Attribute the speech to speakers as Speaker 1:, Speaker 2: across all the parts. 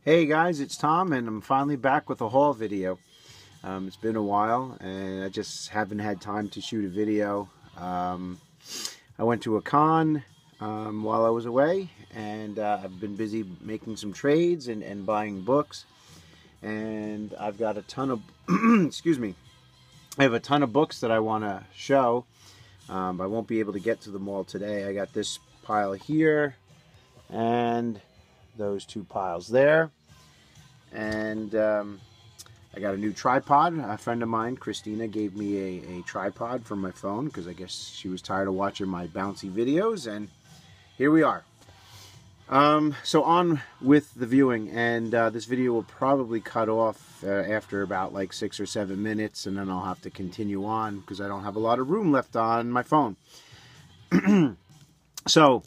Speaker 1: Hey guys, it's Tom and I'm finally back with a haul video. It's been a while and I just haven't had time to shoot a video. I went to a con while I was away, and I've been busy making some trades and buying books, and I've got a ton of excuse me, I have a ton of books that I want to show. I won't be able to get to them all today. I got this pile here and those two piles there, and I got a new tripod. A friend of mine, Christina, gave me a tripod for my phone because I guess she was tired of watching my bouncy videos, and here we are. So on with the viewing, and this video will probably cut off after about like 6 or 7 minutes, and then I'll have to continue on because I don't have a lot of room left on my phone. So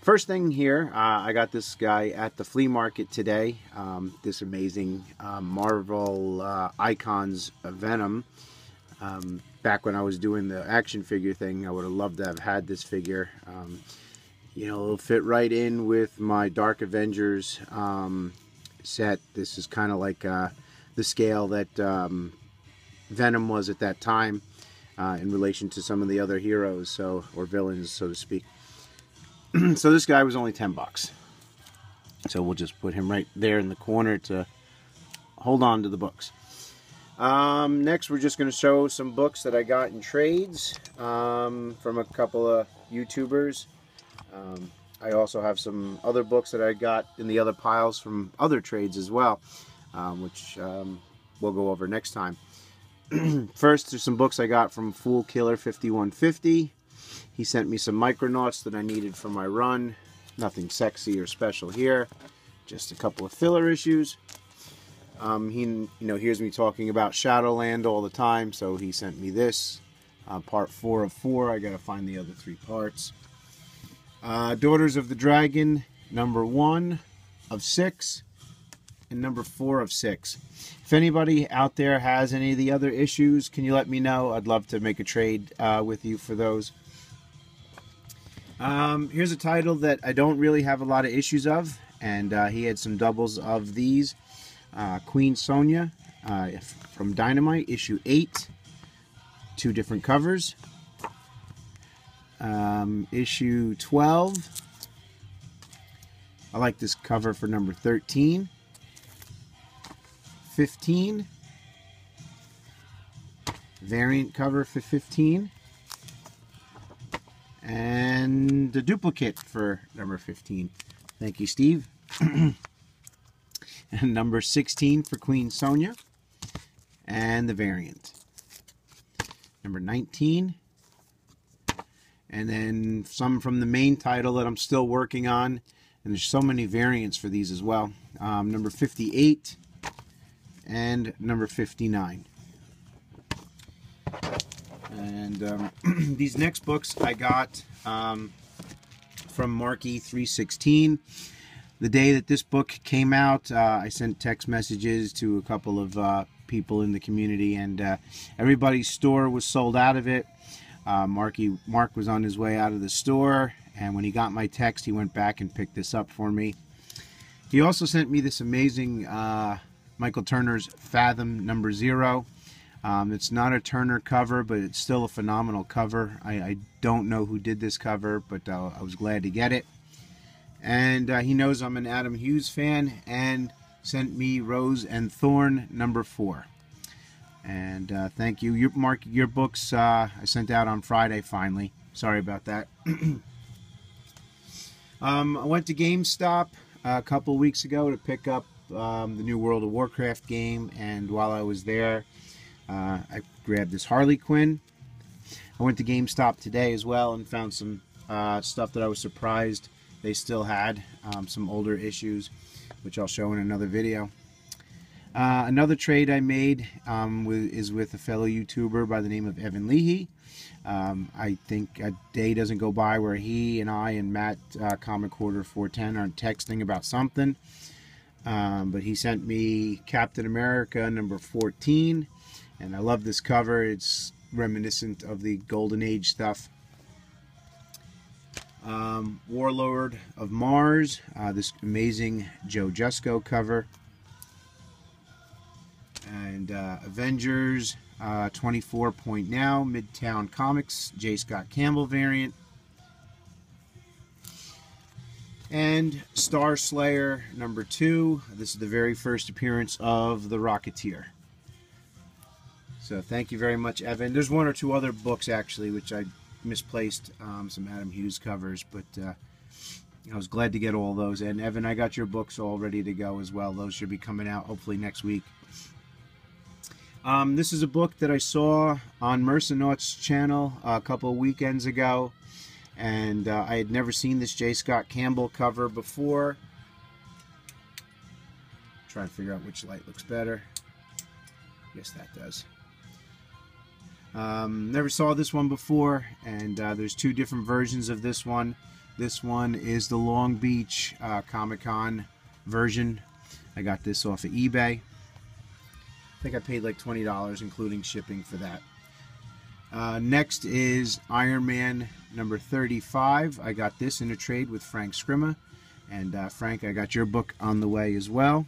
Speaker 1: first thing here, I got this guy at the flea market today, this amazing Marvel Icons Venom. Back when I was doing the action figure thing, I would have loved to have had this figure. You know, it'll fit right in with my Dark Avengers set. This is kind of like the scale that Venom was at that time in relation to some of the other heroes, or villains, so to speak. So this guy was only 10 bucks. So we'll just put him right there in the corner to hold on to the books. Next, we're just going to show some books that I got in trades from a couple of YouTubers. I also have some other books that I got in the other piles from other trades as well, which we'll go over next time. First, there's some books I got from Fool Killer 5150. He sent me some Micronauts that I needed for my run. Nothing sexy or special here, just a couple of filler issues. He hears me talking about Shadowland all the time, so he sent me this, part 4 of 4. I gotta find the other 3 parts. Daughters of the Dragon, number 1 of 6, and number 4 of 6. If anybody out there has any of the other issues, can you let me know? I'd love to make a trade with you for those. Here's a title that I don't really have a lot of issues of, and he had some doubles of these. Queen Sonya from Dynamite, issue 8. 2 different covers. Issue 12. I like this cover for number 13. 15. Variant cover for 15. And the duplicate for number 15. Thank you, Steve. And number 16 for Queen Sonya. And the variant. Number 19. And then some from the main title that I'm still working on. And there's so many variants for these as well. Number 58. And number 59. And these next books I got from Marky 316. The day that this book came out, I sent text messages to a couple of people in the community, and everybody's store was sold out of it. Mark was on his way out of the store, and when he got my text, he went back and picked this up for me. He also sent me this amazing Michael Turner's Fathom number 0. It's not a Turner cover, but it's still a phenomenal cover. I don't know who did this cover, but I was glad to get it. And he knows I'm an Adam Hughes fan, and sent me Rose and Thorn number 4. And thank you. Mark, your books I sent out on Friday finally. Sorry about that. I went to GameStop a couple weeks ago to pick up the new World of Warcraft game, and while I was there, I grabbed this Harley Quinn. I went to GameStop today as well and found some stuff that I was surprised they still had, some older issues, which I'll show in another video. Another trade I made is with a fellow YouTuber by the name of Evan Leahy. I think a day doesn't go by where he and I and Matt, Comic Quarter 410, aren't texting about something. But he sent me Captain America number 14. And I love this cover. It's reminiscent of the Golden Age stuff. Warlord of Mars, this amazing Joe Jusko cover. And Avengers 24 Point Now, Midtown Comics, J. Scott Campbell variant. And Star Slayer #2. This is the very first appearance of the Rocketeer. So thank you very much, Evan. There's one or two other books, actually, which I misplaced, some Adam Hughes covers, but I was glad to get all those. And Evan, I got your books all ready to go as well. Those should be coming out hopefully next week. This is a book that I saw on Murfinator's channel a couple of weekends ago, and I had never seen this J. Scott Campbell cover before. Try and figure out which light looks better. Yes, that does. Never saw this one before, and there's two different versions of this one. This one is the Long Beach Comic Con version. I got this off of eBay. I think I paid like $20 including shipping for that. Next is Iron Man #35. I got this in a trade with Frank Scrima. And Frank, I got your book on the way as well.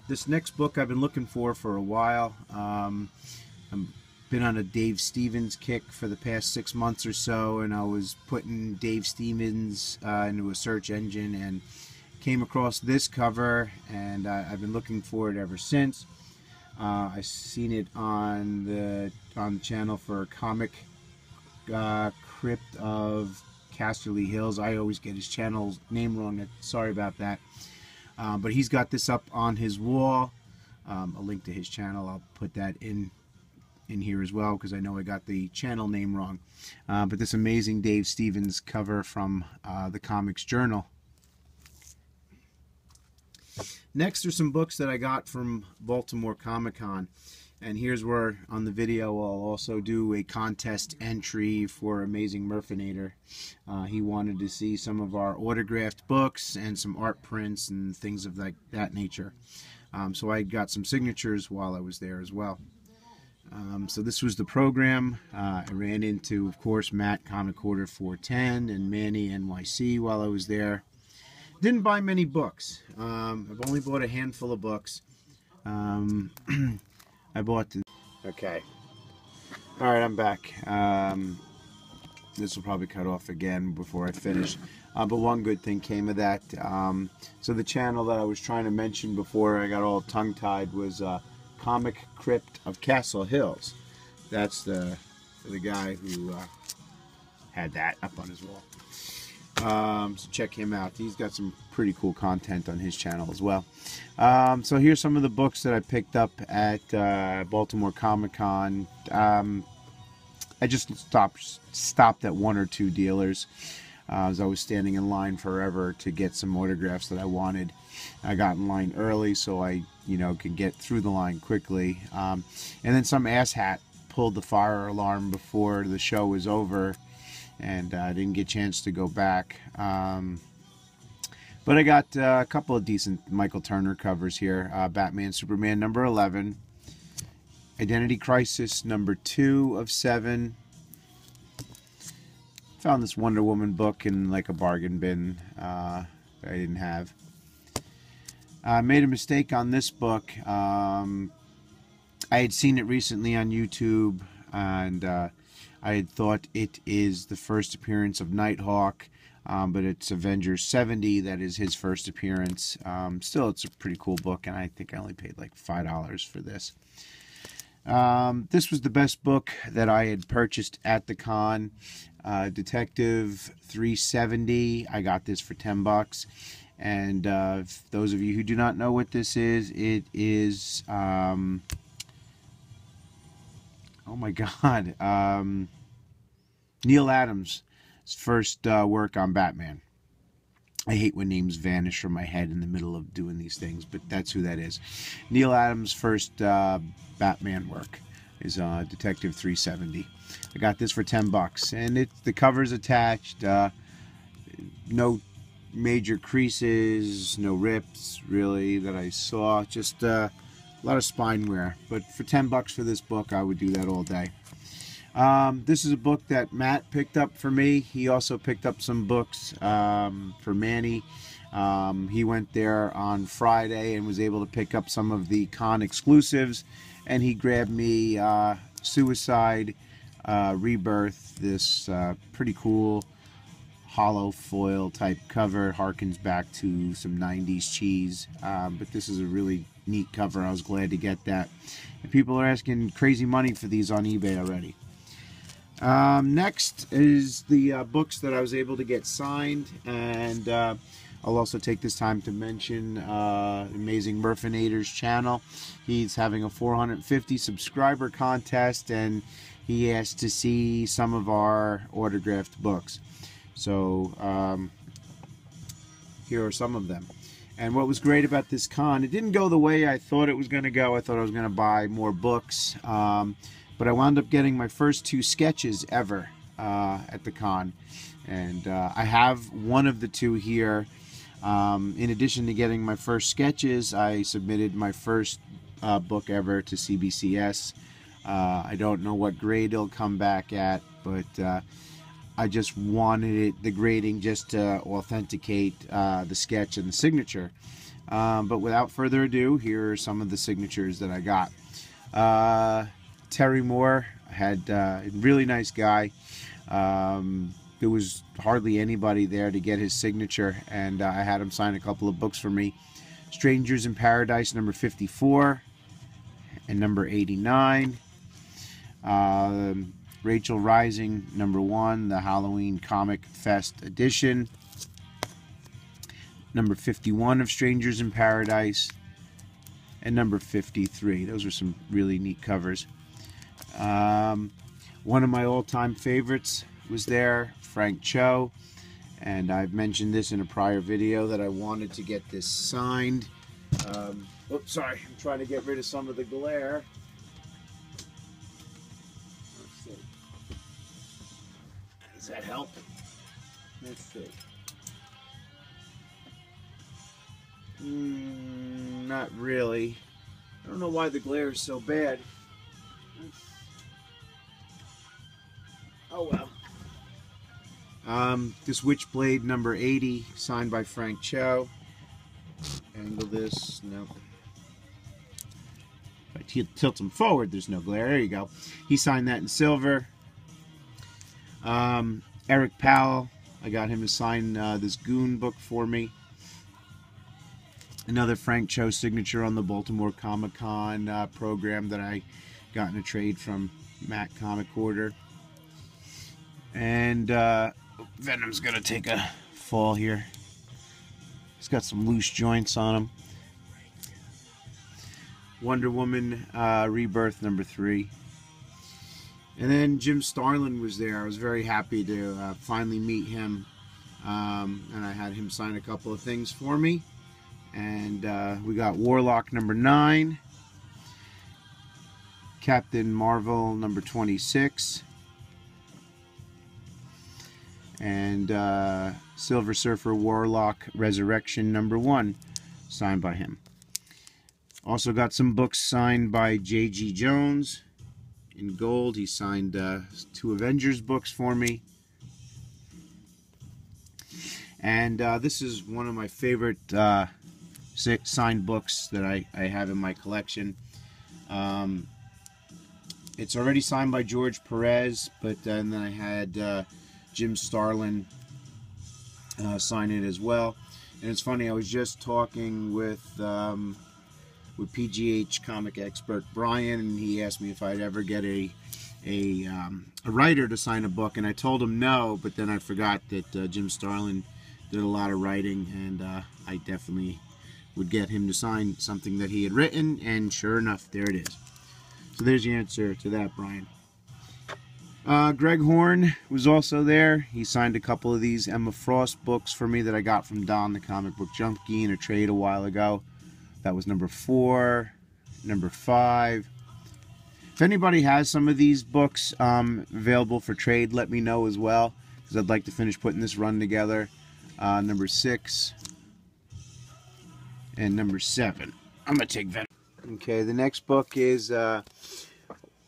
Speaker 1: This next book I've been looking for a while. I've been on a Dave Stevens kick for the past 6 months or so, and I was putting Dave Stevens into a search engine and came across this cover, and I've been looking for it ever since. I've seen it on the channel for Comic Crypt of Casterly Hills. I always get his channel name wrong. Sorry about that. But he's got this up on his wall. A link to his channel. I'll put that in here as well, because I know I got the channel name wrong. But this amazing Dave Stevens cover from the Comics Journal. Next are some books that I got from Baltimore Comic Con, and here's where on the video I'll also do a contest entry for Amazing Murfinator. He wanted to see some of our autographed books and some art prints and things of that nature. So I got some signatures while I was there as well. So this was the program. I ran into, of course, Matt Comic Order 410 and Manny NYC while I was there. Didn't buy many books. I've only bought a handful of books. I bought the... Okay. Alright, I'm back. This will probably cut off again before I finish. But one good thing came of that. So the channel that I was trying to mention before I got all tongue-tied was Comic Crypt of Castle Hills. That's the guy who had that up on his wall. So check him out. He's got some pretty cool content on his channel as well. So here's some of the books that I picked up at Baltimore Comic Con. I just stopped at one or two dealers as I was standing in line forever to get some autographs that I wanted. I got in line early so I, could get through the line quickly. And then some asshat pulled the fire alarm before the show was over, and I didn't get a chance to go back. But I got a couple of decent Michael Turner covers here. Batman Superman #11. Identity Crisis #2 of 7. Found this Wonder Woman book in like a bargain bin that I didn't have. I made a mistake on this book. I had seen it recently on YouTube, and I had thought it is the first appearance of Nighthawk, but it's Avengers 70 that is his first appearance. Still, it's a pretty cool book, and I think I only paid like $5 for this. This was the best book that I had purchased at the con. Detective 370. I got this for $10. And those of you who do not know what this is, it is, oh my God, Neil Adams' first work on Batman. I hate when names vanish from my head in the middle of doing these things, but that's who that is. Neil Adams' first Batman work is Detective 370. I got this for $10, and the cover's attached. No major creases, no rips really that I saw. Just a lot of spine wear. But for $10 for this book, I would do that all day. This is a book that Matt picked up for me. He also picked up some books for Manny. He went there on Friday and was able to pick up some of the con exclusives, and he grabbed me Suicide Rebirth, this pretty cool hollow foil type cover. Harkens back to some 90s cheese, but this is a really neat cover. I was glad to get that. And people are asking crazy money for these on eBay already. Next is the books that I was able to get signed, and I'll also take this time to mention amazing Murfinator's channel. He's having a 450 subscriber contest, and he asked to see some of our autographed books. So here are some of them. And what was great about this con, it didn't go the way I thought it was going to go. I thought I was going to buy more books, but I wound up getting my first 2 sketches ever at the con. And I have one of the 2 here. In addition to getting my first sketches, I submitted my first book ever to CBCS. I don't know what grade it'll come back at, but I just wanted the grading just to authenticate the sketch and the signature. But without further ado, here are some of the signatures that I got. Terry Moore, I had a really nice guy. There was hardly anybody there to get his signature, and I had him sign a couple of books for me. Strangers in Paradise, number 54 and number 89. Rachel Rising, number 1, the Halloween Comic Fest edition. Number 51 of Strangers in Paradise. And number 53. Those are some really neat covers. One of my all-time favorites was there, Frank Cho. And I've mentioned this in a prior video that I wanted to get this signed. Oops, sorry, I'm trying to get rid of some of the glare. Does that help? Let's see. Not really. I don't know why the glare is so bad. Oh well. This Witchblade number 80, signed by Frank Cho. Angle this. No. If I tilt them forward, there's no glare. There you go. He signed that in silver. Eric Powell, I got him to sign this Goon book for me. Another Frank Cho signature on the Baltimore Comic Con program that I got in a trade from Matt Comic Order. And Venom's going to take a fall here. He's got some loose joints on him. Wonder Woman Rebirth number 3. And then Jim Starlin was there. I was very happy to finally meet him. And I had him sign a couple of things for me. And we got Warlock number 9. Captain Marvel number 26. And Silver Surfer Warlock Resurrection number 1, signed by him. Also got some books signed by J.G. Jones. In gold, he signed 2 Avengers books for me. And this is one of my favorite signed books that I have in my collection. It's already signed by George Perez, but then I had Jim Starlin sign it as well. And it's funny, I was just talking with PGH comic expert Brian, and he asked me if I'd ever get a writer to sign a book, and I told him no, but then I forgot that Jim Starlin did a lot of writing, and I definitely would get him to sign something that he had written, and sure enough, there it is. So there's the answer to that, Brian. Greg Horn was also there. He signed a couple of these Emma Frost books for me that I got from Don the Comic Book Junkie in a trade a while ago. That was number 4, number 5. If anybody has some of these books available for trade, let me know as well, because I'd like to finish putting this run together. Number 6 and number 7. I'm going to take Venom. Okay, the next book is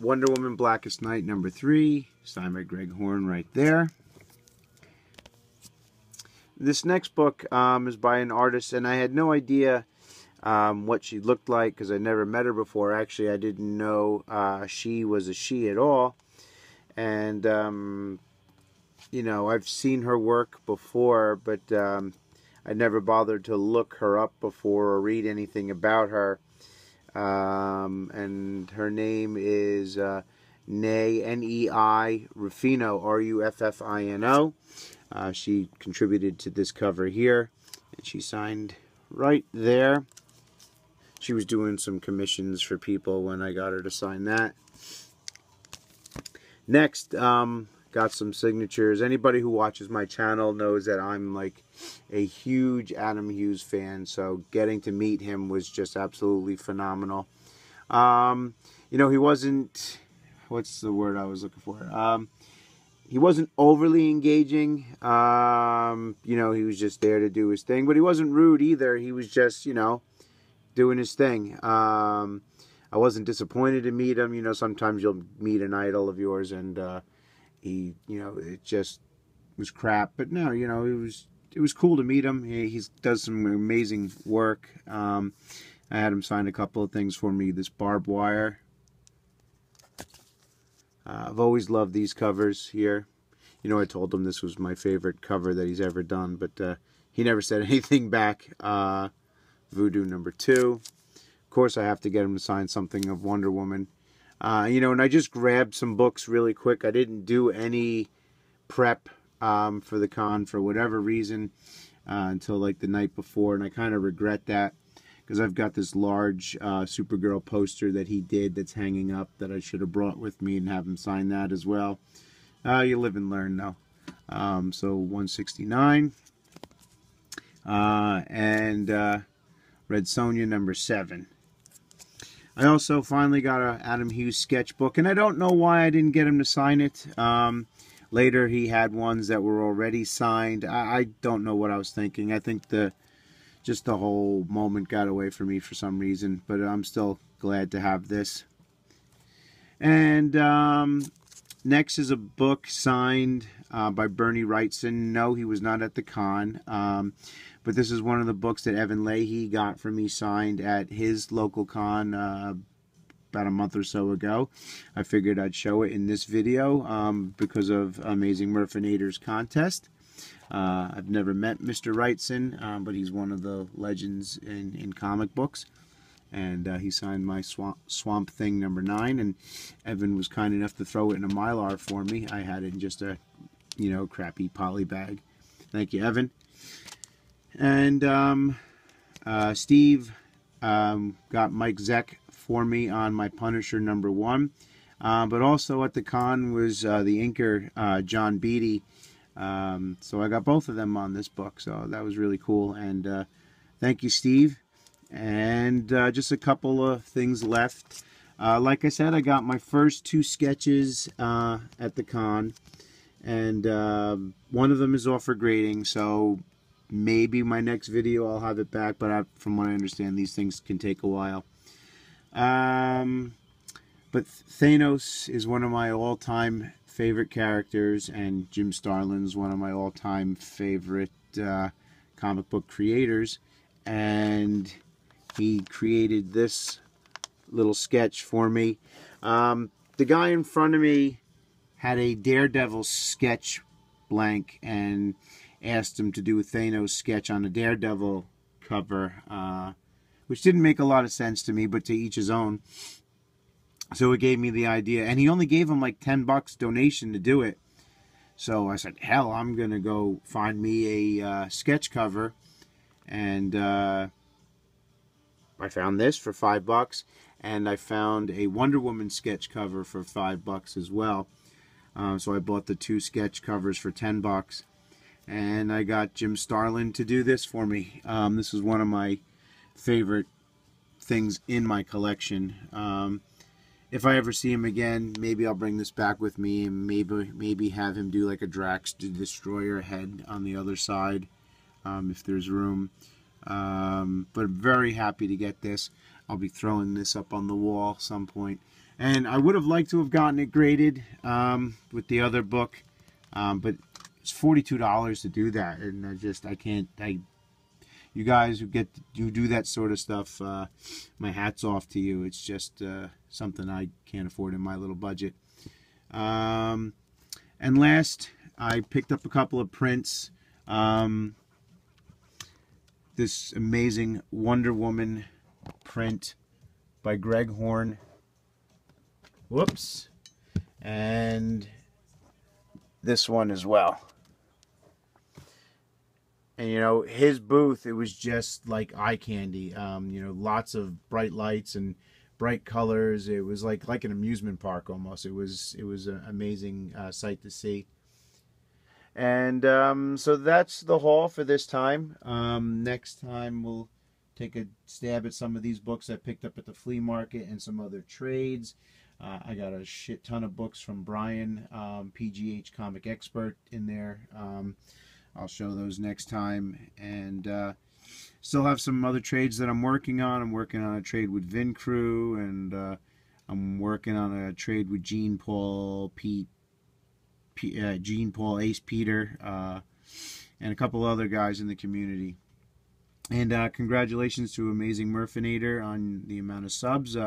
Speaker 1: Wonder Woman Blackest Night #3, signed by Greg Horn right there. This next book is by an artist, and I had no idea what she looked like because I never met her before. Actually, I didn't know she was a she at all. And, you know, I've seen her work before, but I never bothered to look her up before or read anything about her. And her name is Nei, N-E-I, Rufino, R-U-F-F-I-N-O. She contributed to this cover here, and she signed right there. She was doing some commissions for people when I got her to sign that. Next, got some signatures. Anybody who watches my channel knows that I'm like a huge Adam Hughes fan, so getting to meet him was just absolutely phenomenal. You know, he wasn't, what's the word I was looking for? He wasn't overly engaging. You know, he was just there to do his thing, but he wasn't rude either. He was just, you know, doing his thing. I wasn't disappointed to meet him. You know, sometimes you'll meet an idol of yours and he, you know, it just was crap. But no, you know, it was cool to meet him. He does some amazing work. I had him sign a couple of things for me. This barbed wire. I've always loved these covers here. You know, I told him this was my favorite cover that he's ever done, but he never said anything back. Voodoo #2. Of course, I have to get him to sign something of Wonder Woman. You know, and I just grabbed some books really quick. I didn't do any prep for the con for whatever reason until like the night before, and I kind of regret that because I've got this large Supergirl poster that he did that's hanging up that I should have brought with me and have him sign that as well. You live and learn, though. So 169. And Red Sonja #7. I also finally got an Adam Hughes sketchbook, and I don't know why I didn't get him to sign it. Later, he had ones that were already signed. I don't know what I was thinking. I think just the whole moment got away from me for some reason, but I'm still glad to have this. And next is a book signed by Bernie Wrightson. No, he was not at the con, but this is one of the books that Evan Leahy got for me signed at his local con about a month or so ago. I figured I'd show it in this video because of Amazing Murfinator's Contest. I've never met Mr. Wrightson, but he's one of the legends in comic books. And he signed my Swamp Thing #9, and Evan was kind enough to throw it in a Mylar for me. I had it in just a, you know, crappy poly bag. Thank you, Evan. And Steve got Mike Zeck for me on my Punisher #1. But also at the con was the inker, John Beatty. So I got both of them on this book, so that was really cool. And thank you, Steve. And just a couple of things left. Like I said, I got my first 2 sketches at the con, and one of them is off for grading, so maybe my next video I'll have it back, but from what I understand, these things can take a while. But Thanos is one of my all-time favorite characters, and Jim Starlin's one of my all-time favorite comic book creators, and he created this little sketch for me. The guy in front of me had a Daredevil sketch blank and asked him to do a Thanos sketch on a Daredevil cover, which didn't make a lot of sense to me, but to each his own. So it gave me the idea, and he only gave him like $10 donation to do it. So I said, hell, I'm going to go find me a sketch cover, and I found this for $5, and I found a Wonder Woman sketch cover for $5 as well. So I bought the 2 sketch covers for $10, and I got Jim Starlin to do this for me. This is one of my favorite things in my collection. If I ever see him again, maybe I'll bring this back with me, and maybe have him do like a Drax the Destroyer head on the other side, if there's room. But I'm very happy to get this. I'll be throwing this up on the wall some point. And I would have liked to have gotten it graded with the other book, but it's $42 to do that, and I can't. You guys who do that sort of stuff, my hat's off to you. It's just something I can't afford in my little budget. And last, I picked up a couple of prints. This amazing Wonder Woman print by Greg Horn. Whoops. And this one as well. And, you know, his booth, it was just like eye candy. You know, lots of bright lights and bright colors. It was like an amusement park almost. It was an amazing sight to see. And so that's the haul for this time. Next time we'll take a stab at some of these books I picked up at the flea market and some other trades. I got a shit ton of books from Brian, PGH Comic Expert, in there. I'll show those next time. And still have some other trades that I'm working on. I'm working on a trade with Vin Crew, and I'm working on a trade with Gene Paul, Gene Paul, Ace Peter, and a couple other guys in the community. And congratulations to Amazing Murfinator on the amount of subs.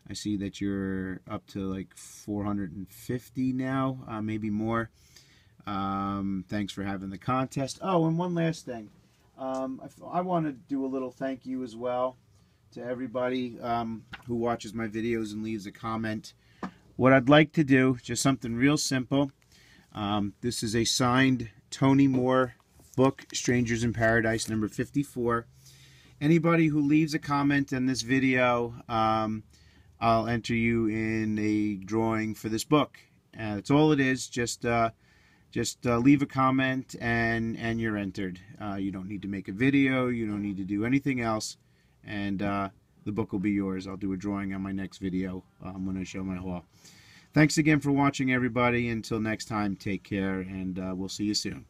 Speaker 1: I see that you're up to like 450 now, maybe more. Thanks for having the contest. Oh, and one last thing. I want to do a little thank you as well to everybody who watches my videos and leaves a comment. What I'd like to do, just something real simple. This is a signed Tony Moore book, Strangers in Paradise, number 54. Anybody who leaves a comment in this video, I'll enter you in a drawing for this book. That's all it is. Just leave a comment and you're entered. You don't need to make a video. You don't need to do anything else. And the book will be yours. I'll do a drawing on my next video when I show my haul. Thanks again for watching, everybody. Until next time, take care, and we'll see you soon.